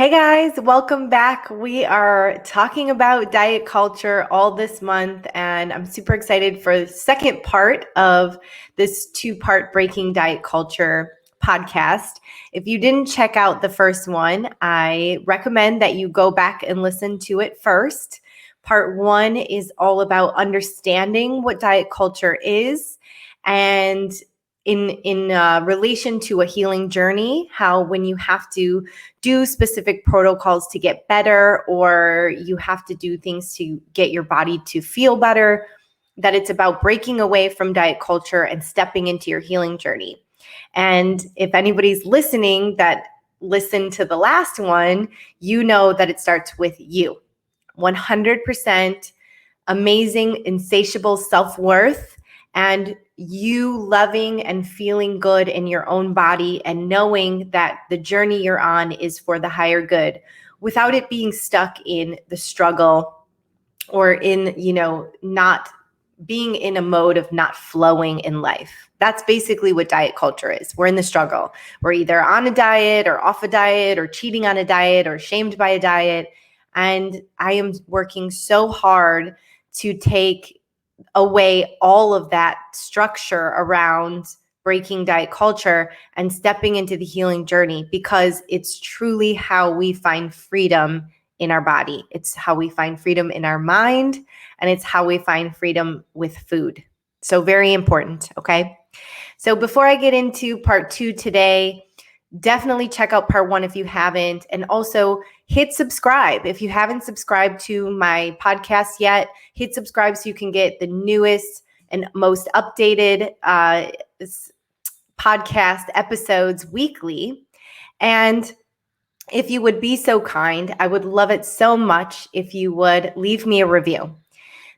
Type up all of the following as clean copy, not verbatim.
Hey guys, welcome back. We are talking about diet culture all this month, and I'm super excited for the second part of this two-part Breaking Diet Culture podcast. If you didn't check out the first one, I recommend that you go back and listen to it first. Part one is all about understanding what diet culture is and in relation to a healing journey, how when you have to do specific protocols to get better, or you have to do things to get your body to feel better, that it's about breaking away from diet culture and stepping into your healing journey. And if anybody's listening that listened to the last one, you know that it starts with you. 100% amazing, insatiable self-worth, and you loving and feeling good in your own body and knowing that the journey you're on is for the higher good without it being stuck in the struggle or in, not being in a mode of not flowing in life. That's basically what diet culture is. We're in the struggle. We're either on a diet or off a diet or cheating on a diet or shamed by a diet. And I am working so hard to take away all of that structure around breaking diet culture and stepping into the healing journey, because it's truly how we find freedom in our body. It's how we find freedom in our mind, and it's how we find freedom with food. So very important, okay? So before I get into part two today, definitely check out part one if you haven't, and also hit subscribe. If you haven't subscribed to my podcast yet, hit subscribe so you can get the newest and most updated podcast episodes weekly. And if you would be so kind, I would love it so much if you would leave me a review.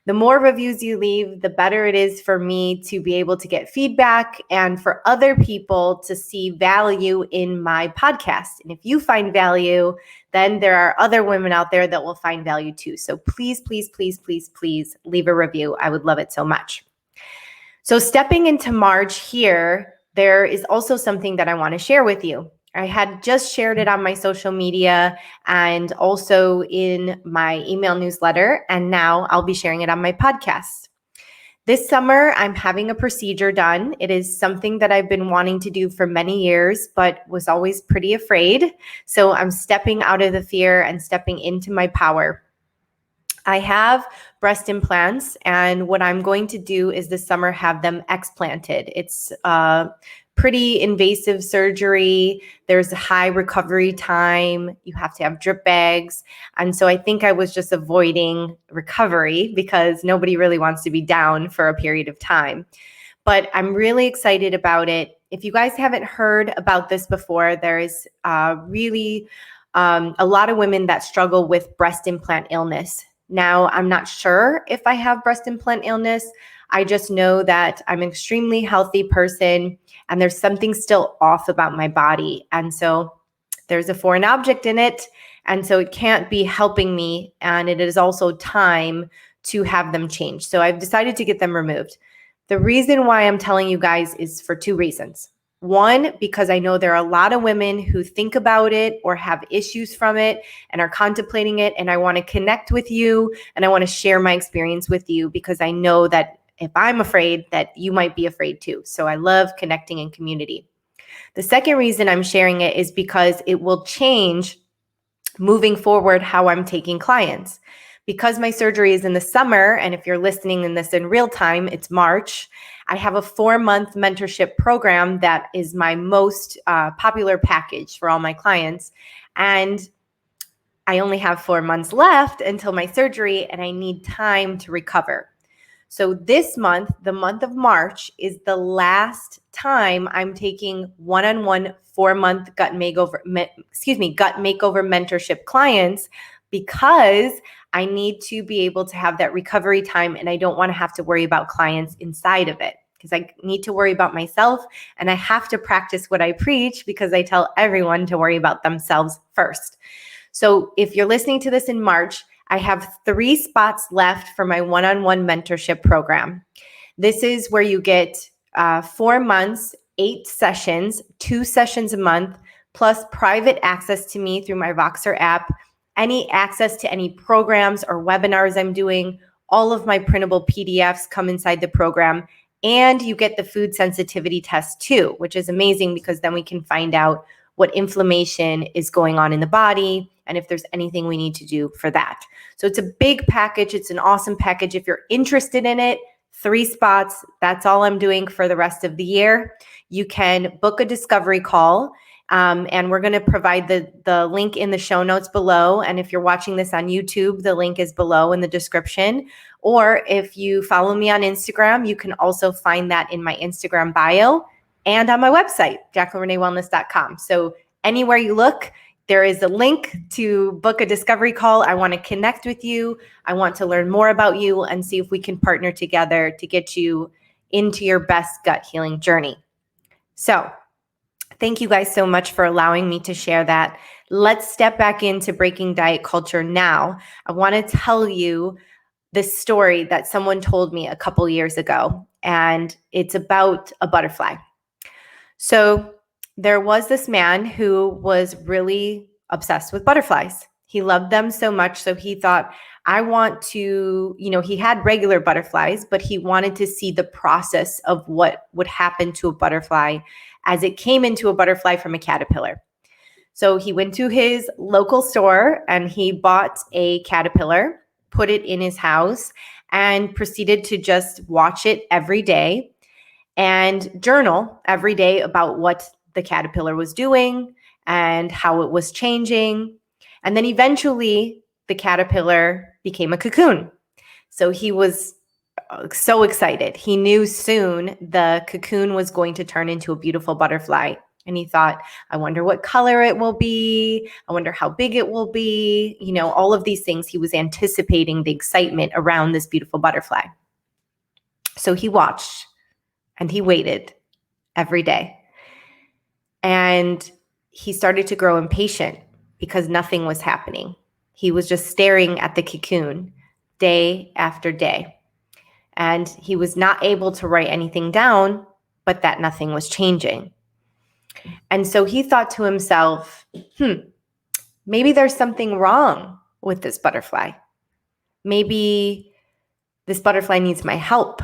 The more reviews you leave, the better it is for me to be able to get feedback and for other people to see value in my podcast. And if you find value, then there are other women out there that will find value too. So please, please, please, please, please leave a review. I would love it so much. So stepping into March here, there is also something that I want to share with you. I had just shared it on my social media and also in my email newsletter, and now I'll be sharing it on my podcast. This summer, I'm having a procedure done. It is something that I've been wanting to do for many years, but was always pretty afraid. So I'm stepping out of the fear and stepping into my power. I have breast implants, and what I'm going to do is this summer have them explanted. It's pretty invasive surgery. There's a high recovery time. You have to have drip bags. And so I think I was just avoiding recovery because nobody really wants to be down for a period of time. But I'm really excited about it. If you guys haven't heard about this before, there is really a lot of women that struggle with breast implant illness. Now, I'm not sure if I have breast implant illness. I just know that I'm an extremely healthy person and there's something still off about my body. And so there's a foreign object in it. And so it can't be helping me. And it is also time to have them changed. So I've decided to get them removed. The reason why I'm telling you guys is for two reasons. One, because I know there are a lot of women who think about it or have issues from it and are contemplating it. And I want to connect with you and I want to share my experience with you because I know that if I'm afraid, that you might be afraid too. So I love connecting in community. The second reason I'm sharing it is because it will change moving forward how I'm taking clients. Because my surgery is in the summer, and if you're listening in this in real time, it's March, I have a 4-month mentorship program that is my most popular package for all my clients. And I only have 4 months left until my surgery, and I need time to recover. So this month, the month of March, is the last time I'm taking one-on-one 4-month gut makeover mentorship clients, because I need to be able to have that recovery time, and I don't want to have to worry about clients inside of it because I need to worry about myself, and I have to practice what I preach because I tell everyone to worry about themselves first. So if you're listening to this in March, I have 3 spots left for my one-on-one mentorship program. This is where you get 4 months, 8 sessions, 2 sessions a month, plus private access to me through my Voxer app, any access to any programs or webinars I'm doing. All of my printable PDFs come inside the program, and you get the food sensitivity test too, which is amazing because then we can find out what inflammation is going on in the body and if there's anything we need to do for that. So it's a big package. It's an awesome package. If you're interested in it, 3 spots. That's all I'm doing for the rest of the year. You can book a discovery call. And we're going to provide the link in the show notes below. And if you're watching this on YouTube, the link is below in the description. Or if you follow me on Instagram, you can also find that in my Instagram bio and on my website, jaclynreneewellness.com. So anywhere you look, there is a link to book a discovery call. I want to connect with you. I want to learn more about you and see if we can partner together to get you into your best gut healing journey. So thank you guys so much for allowing me to share that. Let's step back into breaking diet culture now. I want to tell you this story that someone told me a couple years ago, and it's about a butterfly. So there was this man who was really obsessed with butterflies. He loved them so much, so he thought, I want to, he had regular butterflies, but he wanted to see the process of what would happen to a butterfly as it came into a butterfly from a caterpillar. So he went to his local store and he bought a caterpillar, put it in his house, and proceeded to just watch it every day and journal every day about what the caterpillar was doing and how it was changing. And then eventually the caterpillar became a cocoon. So he was so excited. He knew soon the cocoon was going to turn into a beautiful butterfly. And he thought, I wonder what color it will be. I wonder how big it will be. All of these things. He was anticipating the excitement around this beautiful butterfly. So he watched and he waited every day. And he started to grow impatient because nothing was happening. He was just staring at the cocoon day after day. And he was not able to write anything down, but that nothing was changing. And so he thought to himself, maybe there's something wrong with this butterfly. Maybe this butterfly needs my help.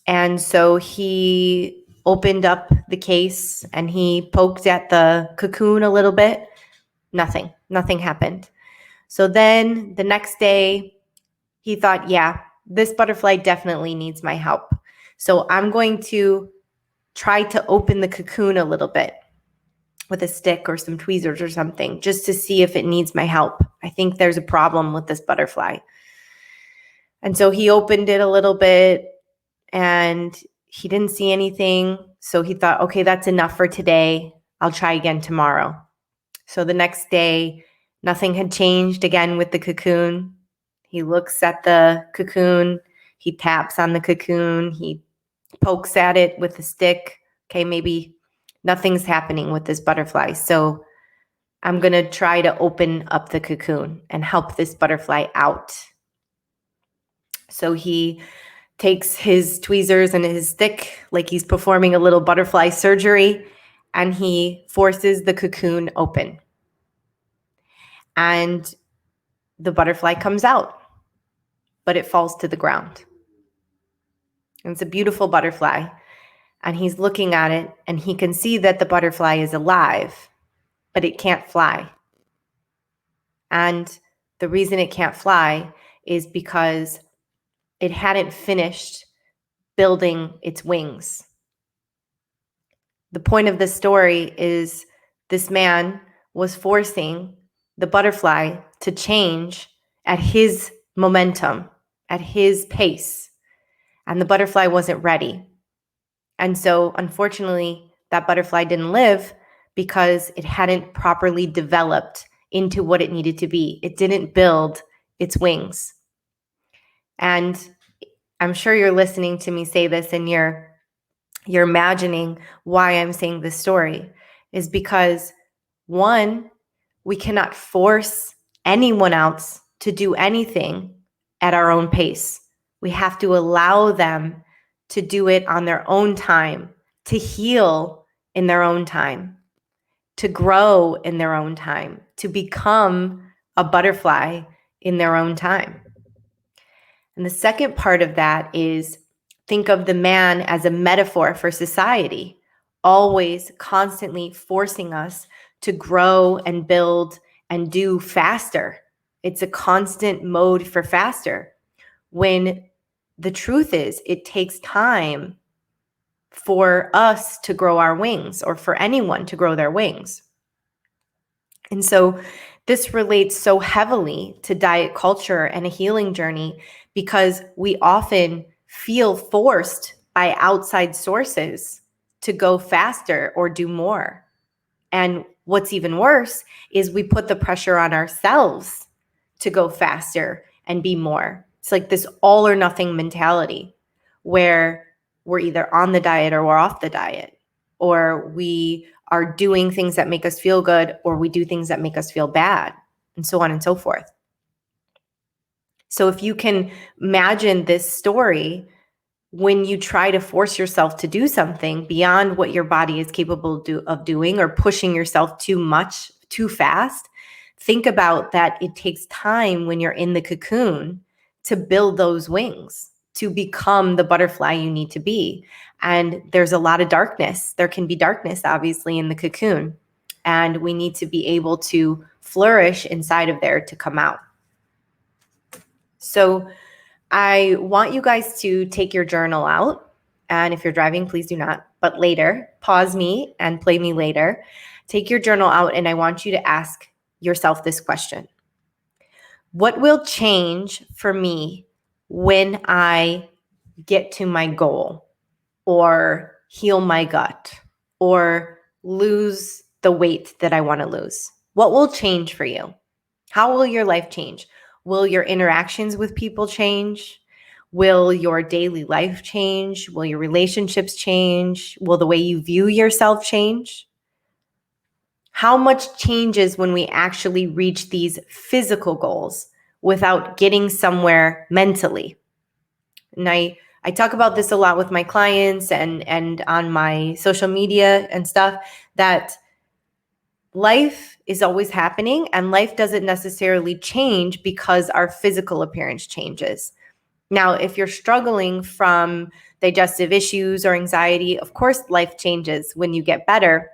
And so he opened up the case and he poked at the cocoon a little bit. Nothing happened. So then the next day he thought, yeah, this butterfly definitely needs my help. So I'm going to try to open the cocoon a little bit with a stick or some tweezers or something just to see if it needs my help. I think there's a problem with this butterfly. And so he opened it a little bit and he didn't see anything. So he thought, okay, that's enough for today. I'll try again tomorrow. So the next day, nothing had changed again with the cocoon. He looks at the cocoon. He taps on the cocoon. He pokes at it with a stick. Okay, maybe nothing's happening with this butterfly. So I'm going to try to open up the cocoon and help this butterfly out. So he takes his tweezers and his stick like he's performing a little butterfly surgery, and he forces the cocoon open. And the butterfly comes out, but it falls to the ground. And it's a beautiful butterfly. And he's looking at it and he can see that the butterfly is alive, but it can't fly. And the reason it can't fly is because it hadn't finished building its wings. The point of this story is this man was forcing the butterfly to change at his momentum, at his pace, and the butterfly wasn't ready. And so, unfortunately, that butterfly didn't live because it hadn't properly developed into what it needed to be. It didn't build its wings. And I'm sure you're listening to me say this and you're imagining why I'm saying this story is because, one, we cannot force anyone else to do anything at our own pace. We have to allow them to do it on their own time, to heal in their own time. to grow in their own time, to become a butterfly in their own time. And the second part of that is think of the man as a metaphor for society, always constantly forcing us to grow and build and do faster. It's a constant mode for faster, when the truth is it takes time for us to grow our wings, or for anyone to grow their wings. And so this relates so heavily to diet culture and a healing journey, because we often feel forced by outside sources to go faster or do more. And what's even worse is we put the pressure on ourselves to go faster and be more. It's like this all or nothing mentality, where we're either on the diet or we're off the diet, or we are doing things that make us feel good, or we do things that make us feel bad, and so on and so forth. So if you can imagine this story, when you try to force yourself to do something beyond what your body is capable of doing, or pushing yourself too much, too fast, think about that it takes time when you're in the cocoon to build those wings, to become the butterfly you need to be. And there's a lot of darkness. There can be darkness, obviously, in the cocoon. And we need to be able to flourish inside of there to come out. So I want you guys to take your journal out. And if you're driving, please do not. But later, pause me and play me later. Take your journal out, and I want you to ask yourself this question. What will change for me when I get to my goal, or heal my gut, or lose the weight that I want to lose? What will change for you? How will your life change? Will your interactions with people change? Will your daily life change? Will your relationships change? Will the way you view yourself change? How much changes when we actually reach these physical goals without getting somewhere mentally? And I talk about this a lot with my clients and on my social media and stuff, that life is always happening, and life doesn't necessarily change because our physical appearance changes. Now, if you're struggling from digestive issues or anxiety, of course, life changes when you get better.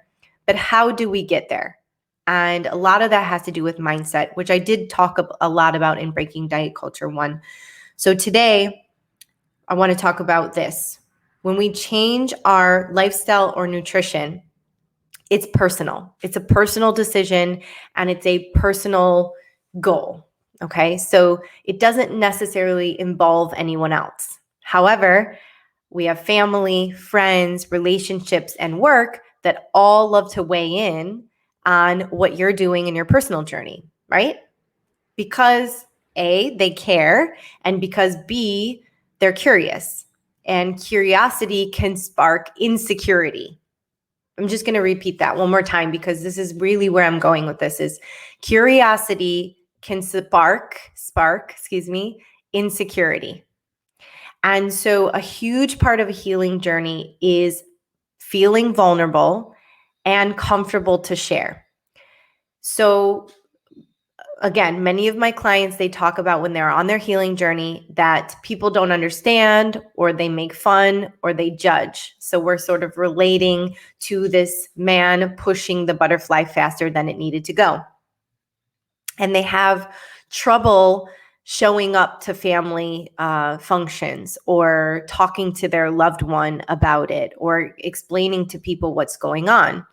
But how do we get there? And a lot of that has to do with mindset, which I did talk a lot about in Breaking Diet Culture 1. So today, I want to talk about this. When we change our lifestyle or nutrition, it's personal. It's a personal decision, and it's a personal goal. Okay, so it doesn't necessarily involve anyone else. However, we have family, friends, relationships, and work that all love to weigh in on what you're doing in your personal journey, right? Because A, they care, and because B, they're curious. And curiosity can spark insecurity. I'm just going to repeat that one more time, because this is really where I'm going with this, is curiosity can spark insecurity. And so a huge part of a healing journey is feeling vulnerable and comfortable to share. So again, many of my clients, they talk about when they're on their healing journey that people don't understand, or they make fun, or they judge. So we're sort of relating to this man pushing the butterfly faster than it needed to go. And they have trouble showing up to family functions, or talking to their loved one about it, or explaining to people what's going on.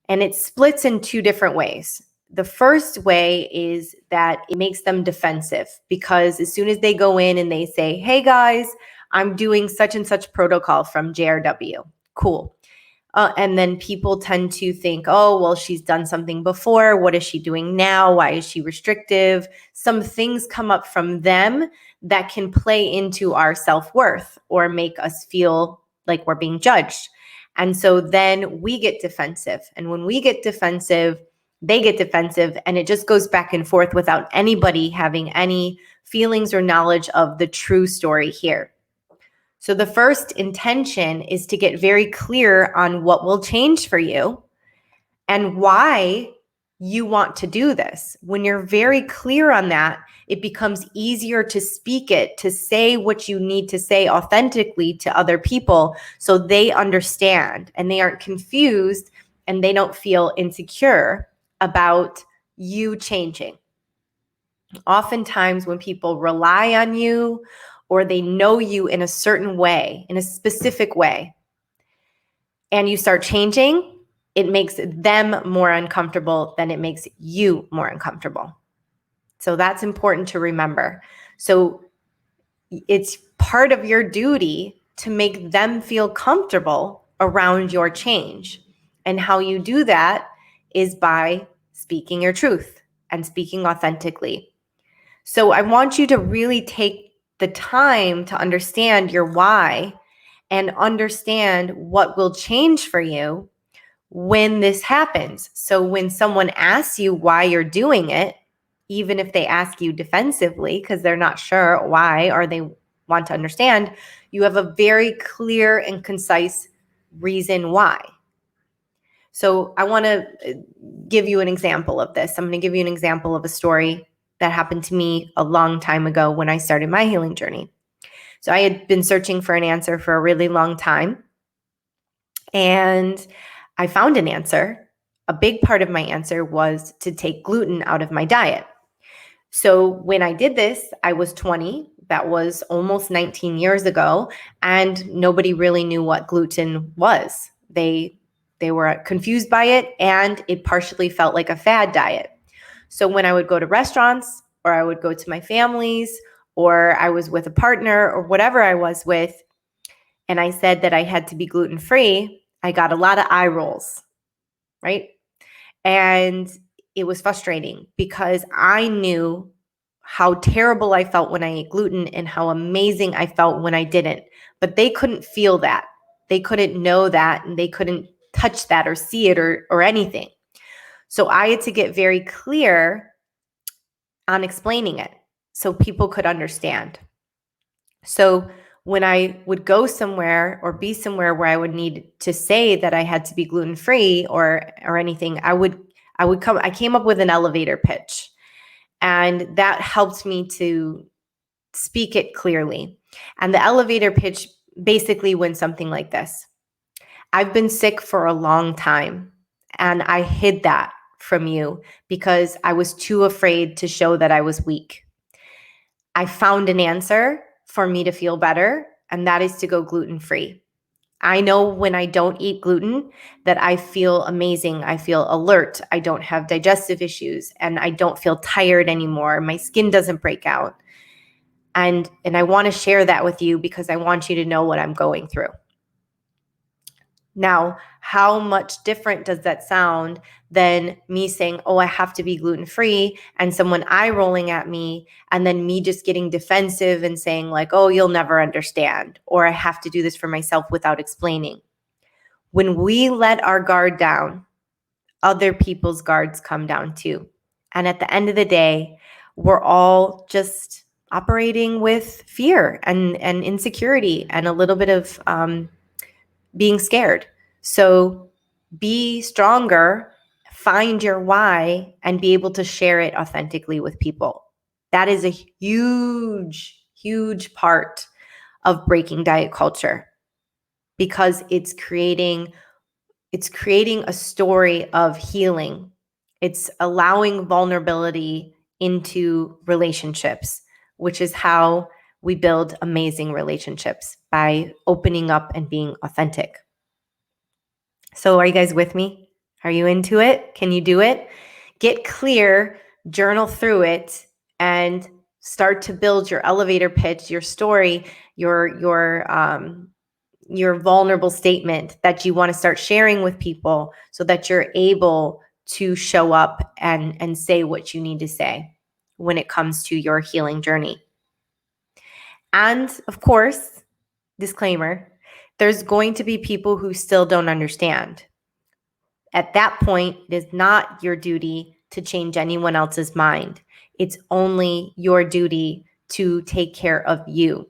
And it splits in two different ways. The first way is that it makes them defensive, because as soon as they go in and they say, hey guys, I'm doing such and such protocol from JRW. Cool. And then people tend to think, oh, well, she's done something before. What is she doing now? Why is she restrictive? Some things come up from them that can play into our self-worth, or make us feel like we're being judged. And so then we get defensive. And when we get defensive, they get defensive, and it just goes back and forth without anybody having any feelings or knowledge of the true story here. So the first intention is to get very clear on what will change for you, and why you want to do this. When you're very clear on that, it becomes easier to speak it, to say what you need to say authentically to other people so they understand and they aren't confused and they don't feel insecure about you changing. Oftentimes when people rely on you or they know you in a certain way, in a specific way, and you start changing, it makes them more uncomfortable than it makes you more uncomfortable. So that's important to remember. So it's part of your duty to make them feel comfortable around your change. And how you do that is by speaking your truth and speaking authentically. So I want you to really take the time to understand your why and understand what will change for you when this happens. So when someone asks you why you're doing it, even if they ask you defensively because they're not sure why or they want to understand, you have a very clear and concise reason why. So I want to give you an example of this. I'm going to give you an example of a story that happened to me a long time ago when I started my healing journey. So I had been searching for an answer for a really long time, and I found an answer. A big part of my answer was to take gluten out of my diet. So when I did this, I was 20. That was almost 19 years ago, and nobody really knew what gluten was. They were confused by it, and it partially felt like a fad diet. So when I would go to restaurants, or I would go to my family's, or I was with a partner, or whatever I was with, and I said that I had to be gluten-free, I got a lot of eye rolls, right? And it was frustrating because I knew how terrible I felt when I ate gluten and how amazing I felt when I didn't. But they couldn't feel that. They couldn't know that, and they couldn't touch that or see it or anything. So I had to get very clear on explaining it so people could understand. So when I would go somewhere or be somewhere where I would need to say that I had to be gluten-free or anything, I came up with an elevator pitch, and that helped me to speak it clearly. And the elevator pitch basically went something like this. I've been sick for a long time, and I hid that from you because I was too afraid to show that I was weak. I found an answer for me to feel better, and that is to go gluten-free. I know when I don't eat gluten that I feel amazing. I feel alert. I don't have digestive issues, and I don't feel tired anymore. My skin doesn't break out. And I want to share that with you because I want you to know what I'm going through. Now, how much different does that sound than me saying, oh, I have to be gluten-free, and someone eye rolling at me, and then me just getting defensive and saying like, oh, you'll never understand, or I have to do this for myself without explaining. When we let our guard down, other people's guards come down too. And at the end of the day, we're all just operating with fear and insecurity and a little bit of being scared. So be stronger, find your why, and be able to share it authentically with people. That is a huge, huge part of breaking diet culture because it's creating a story of healing. It's allowing vulnerability into relationships, which is how we build amazing relationships, by opening up and being authentic. So are you guys with me? Are you into it? Can you do it? Get clear, journal through it, and start to build your elevator pitch, your story, your vulnerable statement that you want to start sharing with people so that you're able to show up and say what you need to say when it comes to your healing journey. And of course, disclaimer, there's going to be people who still don't understand. At that point, it is not your duty to change anyone else's mind. It's only your duty to take care of you.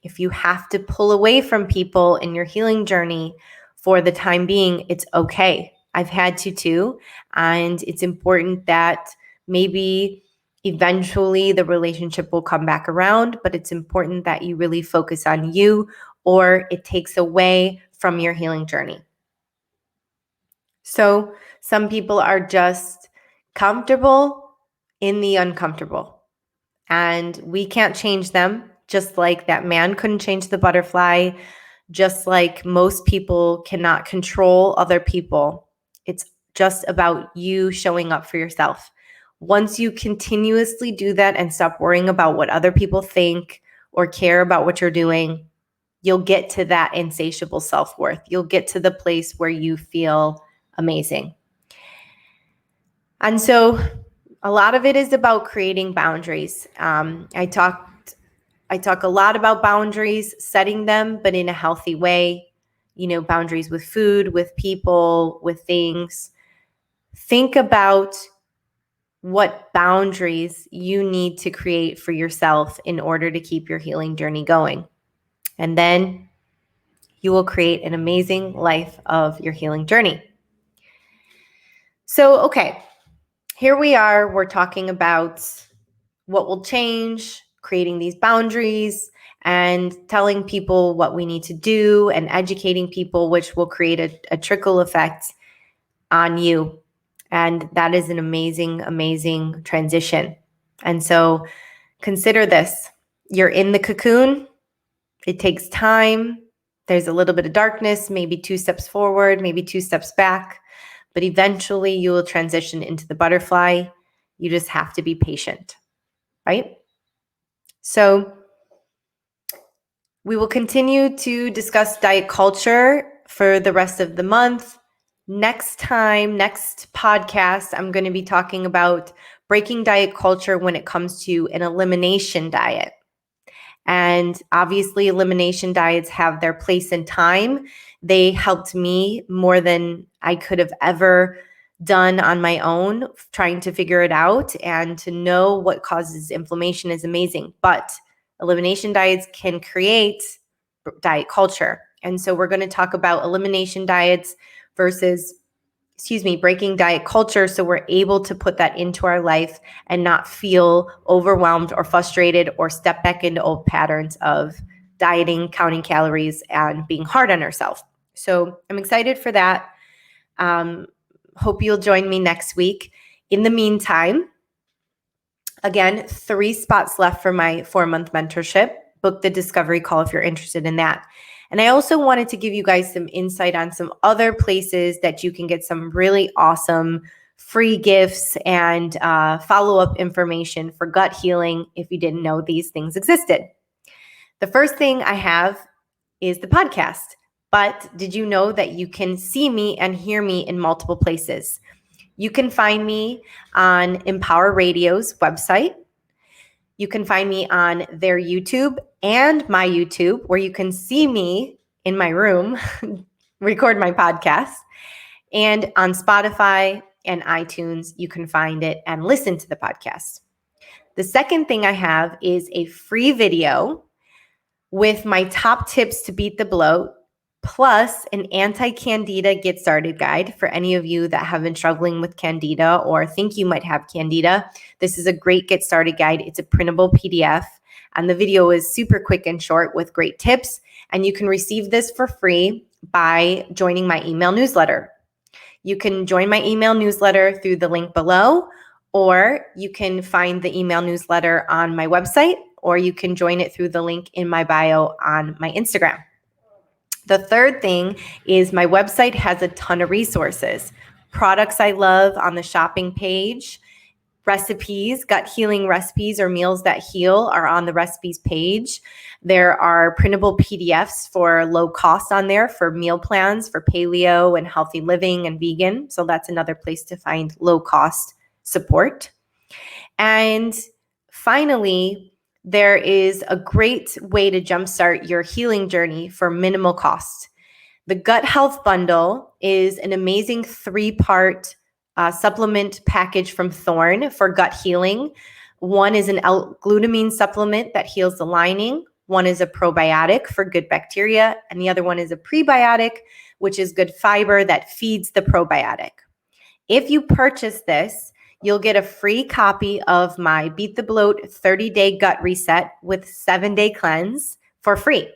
If you have to pull away from people in your healing journey for the time being, it's okay. I've had to too. And it's important that maybe eventually the relationship will come back around, but it's important that you really focus on you, or it takes away from your healing journey. So some people are just comfortable in the uncomfortable, and we can't change them, just like that man couldn't change the butterfly, just like most people cannot control other people. It's just about you showing up for yourself. Once you continuously do that and stop worrying about what other people think or care about what you're doing, you'll get to that insatiable self-worth. You'll get to the place where you feel amazing. And so a lot of it is about creating boundaries. I talk a lot about boundaries, setting them, but in a healthy way. Boundaries with food, with people, with things. Think about what boundaries you need to create for yourself in order to keep your healing journey going. And then you will create an amazing life of your healing journey. So, okay, here we are. We're talking about what will change, creating these boundaries, and telling people what we need to do and educating people, which will create a trickle effect on you. And that is an amazing, amazing transition. And so consider this. You're in the cocoon. It takes time. There's a little bit of darkness, maybe 2 steps forward, maybe 2 steps back, but eventually you will transition into the butterfly. You just have to be patient, right? So we will continue to discuss diet culture for the rest of the month. Next podcast, I'm going to be talking about breaking diet culture when it comes to an elimination diet. And obviously, elimination diets have their place in time. They helped me more than I could have ever done on my own, trying to figure it out, and to know what causes inflammation is amazing. But elimination diets can create diet culture. And so we're going to talk about elimination diets versus breaking diet culture, so we're able to put that into our life and not feel overwhelmed or frustrated or step back into old patterns of dieting, counting calories, and being hard on ourselves. So I'm excited for that. Hope you'll join me next week. In the meantime, again, 3 spots left for my 4-month mentorship. Book the discovery call if you're interested in that. And I also wanted to give you guys some insight on some other places that you can get some really awesome free gifts and follow-up information for gut healing if you didn't know these things existed. The first thing I have is the podcast. But did you know that you can see me and hear me in multiple places? You can find me on Empower Radio's website. You can find me on their YouTube and my YouTube, where you can see me in my room record my podcast. And on Spotify and iTunes, you can find it and listen to the podcast. The second thing I have is a free video with my top tips to beat the bloat, plus an anti-candida get started guide for any of you that have been struggling with candida or think you might have candida. This is a great get started guide. It's a printable PDF, and the video is super quick and short with great tips. And you can receive this for free by joining my email newsletter. You can join my email newsletter through the link below, or you can find the email newsletter on my website, or you can join it through the link in my bio on my Instagram. The third thing is my website has a ton of resources. Products I love on the shopping page, recipes, gut healing recipes or meals that heal are on the recipes page. There are printable PDFs for low cost on there for meal plans for paleo and healthy living and vegan. So that's another place to find low cost support. And finally, there is a great way to jumpstart your healing journey for minimal cost. The Gut Health Bundle is an amazing 3-part supplement package from Thorne for gut healing. One is an L-glutamine supplement that heals the lining. One is a probiotic for good bacteria, and the other one is a prebiotic which is good fiber that feeds the probiotic. If you purchase this, you'll get a free copy of my Beat the Bloat 30-day gut reset with 7-day cleanse for free.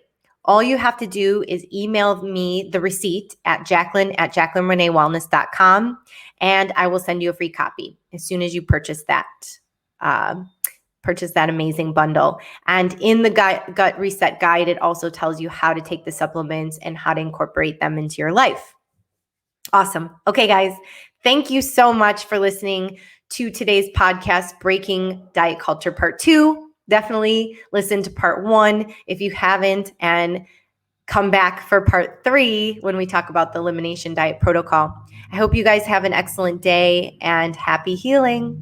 All you have to do is email me the receipt at jaclyn@jaclynreneewellness.com, and I will send you a free copy as soon as you purchase that amazing bundle. And in the gut reset guide, it also tells you how to take the supplements and how to incorporate them into your life. Awesome. Okay, guys, thank you so much for listening to today's podcast, Breaking Diet Culture Part 2. Definitely listen to Part 1 if you haven't, and come back for Part 3 when we talk about the elimination diet protocol. I hope you guys have an excellent day and happy healing.